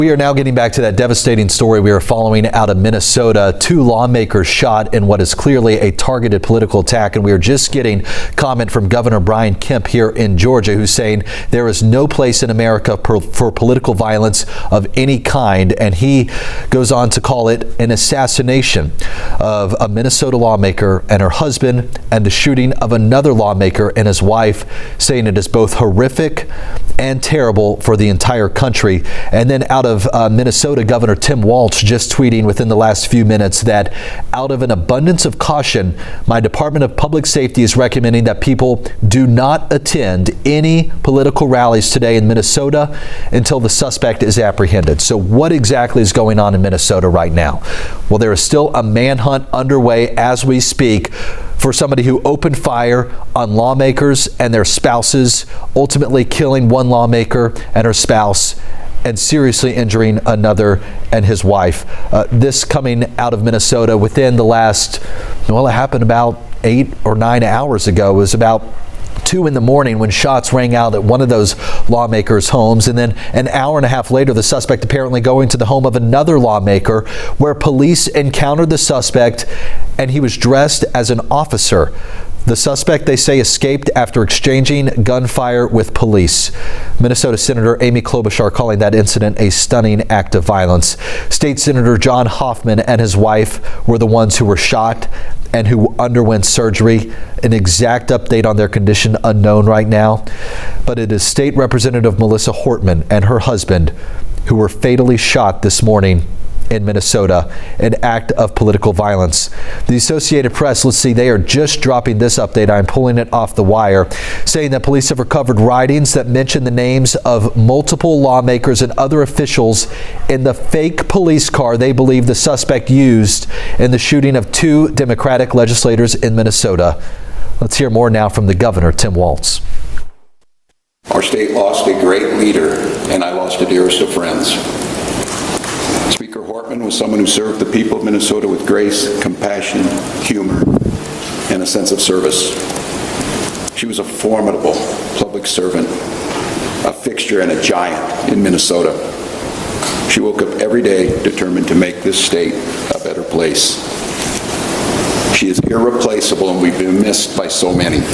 We are now getting back to that devastating story we are following out of Minnesota. 2 lawmakers shot in what is clearly a targeted political attack. And we are just getting comment from Governor Brian Kemp here in Georgia, who's saying there is no place in America for political violence of any kind. And he goes on to call it an assassination of a Minnesota lawmaker and her husband, and the shooting of another lawmaker and his wife, saying it is both horrific and terrible for the entire country. And then out of Minnesota, Governor Tim Waltz just tweeting within the last few minutes that out of an abundance of caution, my Department of Public Safety is recommending that people do not attend any political rallies today in Minnesota until the suspect is apprehended. So what exactly is going on in Minnesota right now? Well, there is still a manhunt underway as we speak for somebody who opened fire on lawmakers and their spouses, ultimately killing one lawmaker and her spouse and seriously injuring another and his wife. This coming out of Minnesota within the last, well, it happened about 8 or 9 hours ago. It was about 2 in the morning when shots rang out at one of those lawmakers' homes. And then an hour and a half later, the suspect apparently going to the home of another lawmaker, where police encountered the suspect and he was dressed as an officer. The suspect, they say, escaped after exchanging gunfire with police. Minnesota Senator Amy Klobuchar calling that incident a stunning act of violence. State Senator John Hoffman and his wife were the ones who were shot and who underwent surgery. An exact update on their condition unknown right now. But it is State Representative Melissa Hortman and her husband who were fatally shot this morning in Minnesota, an act of political violence. The Associated Press, let's see, they are just dropping this update. I'm pulling it off the wire, saying that police have recovered writings that mention the names of multiple lawmakers and other officials in the fake police car they believe the suspect used in the shooting of 2 Democratic legislators in Minnesota. Let's hear more now from the governor, Tim Waltz. Our state lost a great leader, and I lost the dearest of friends. Speaker Hortman was someone who served the people of Minnesota with grace, compassion, humor, and a sense of service. She was a formidable public servant, a fixture and a giant in Minnesota. She woke up every day determined to make this state a better place. She is irreplaceable, and we've been missed by so many.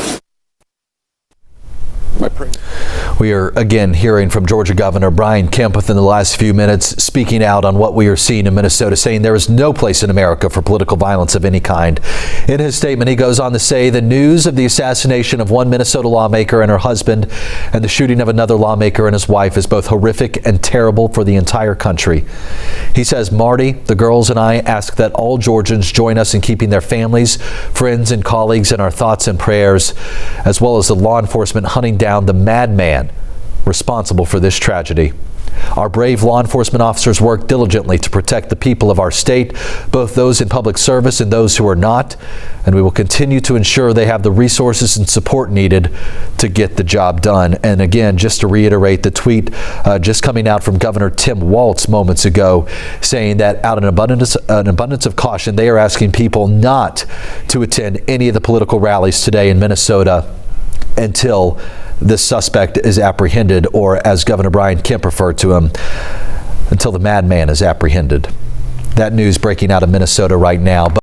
We are again hearing from Georgia Governor Brian Kemp within the last few minutes, speaking out on what we are seeing in Minnesota, saying there is no place in America for political violence of any kind. In his statement, he goes on to say the news of the assassination of one Minnesota lawmaker and her husband and the shooting of another lawmaker and his wife is both horrific and terrible for the entire country. He says, Marty, the girls, and I ask that all Georgians join us in keeping their families, friends, and colleagues in our thoughts and prayers, as well as the law enforcement hunting down the madman responsible for this tragedy. Our brave law enforcement officers work diligently to protect the people of our state, both those in public service and those who are not, and we will continue to ensure they have the resources and support needed to get the job done. And again, just to reiterate the tweet just coming out from Governor Tim Waltz moments ago, saying that out of an abundance of caution, they are asking people not to attend any of the political rallies today in Minnesota until this suspect is apprehended, or as Governor Brian Kemp referred to him, until the madman is apprehended. That news breaking out of Minnesota right now.